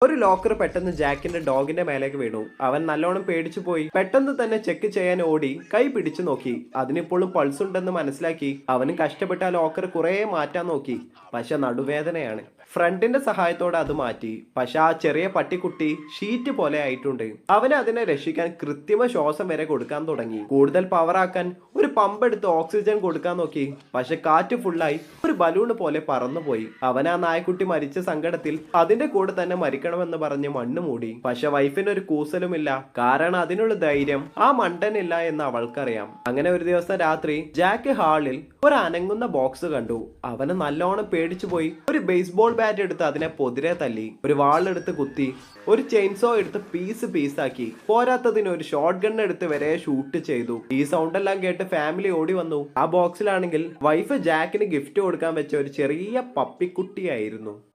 ഒരു ലോക്കർ പെട്ടെന്ന് ജാക്കിന്റെ ഡോഗിന്റെ മേലേക്ക് വീണു. അവൻ നല്ലോണം പേടിച്ചു പോയി. പെട്ടെന്ന് തന്നെ ചെക്ക് ചെയ്യാൻ ഓടി കൈ പിടിച്ചു നോക്കി. അതിനിപ്പോഴും പൾസ് ഉണ്ടെന്ന് മനസ്സിലാക്കി. അവന് കഷ്ടപ്പെട്ട ആ ലോക്കർ കുറെ മാറ്റാൻ നോക്കി. പക്ഷെ നടുവേദനയാണ്. ഫ്രണ്ടിന്റെ സഹായത്തോടെ അത് മാറ്റി. പക്ഷെ ആ ചെറിയ പട്ടിക്കുട്ടി ഷീറ്റ് പോലെ ആയിട്ടുണ്ട്. അവന് അതിനെ രക്ഷിക്കാൻ കൃത്രിമ ശ്വാസം വരെ കൊടുക്കാൻ തുടങ്ങി. കൂടുതൽ പവർ ആക്കാൻ ഒരു പമ്പ് എടുത്ത് ഓക്സിജൻ കൊടുക്കാൻ നോക്കി. പക്ഷെ കാറ്റ് ഫുള്ളായി ഒരു ബലൂണ് പോലെ പറന്നുപോയി. അവൻ ആ നായക്കുട്ടി മരിച്ച സങ്കടത്തിൽ അതിന്റെ കൂടെ തന്നെ മരിക്കണമെന്ന് പറഞ്ഞ് മണ്ണ് മൂടി. പക്ഷെ വൈഫിന് ഒരു കൂസലുമില്ല. കാരണം അതിനുള്ള ധൈര്യം ആ മണ്ടനില്ല എന്ന് അവൾക്കറിയാം. അങ്ങനെ ഒരു ദിവസം രാത്രി ജാക്ക് ഹാളിൽ ഒരു അനങ്ങുന്ന ബോക്സ് കണ്ടു. അവന് നല്ലോണം പേടിച്ചു പോയി. ഒരു ബേസ്ബോൾ ബാറ്റ് എടുത്ത് അതിനെ പൊതിരെ തല്ലി. ഒരു വാളെടുത്ത് കുത്തി. ഒരു ചെയിൻസോ എടുത്ത് പീസാക്കി. പോരാത്തതിന് ഒരു ഷോട്ട് ഗൺ എടുത്ത് വരെ ഷൂട്ട് ചെയ്തു. ഈ സൗണ്ട് എല്ലാം കേട്ട് ഫാമിലി ഓടി വന്നു. ആ ബോക്സിലാണെങ്കിൽ വൈഫ് ജാക്കിന് ഗിഫ്റ്റ് കൊടുക്കാൻ വെച്ച ഒരു ചെറിയ പപ്പിക്കുട്ടിയായിരുന്നു.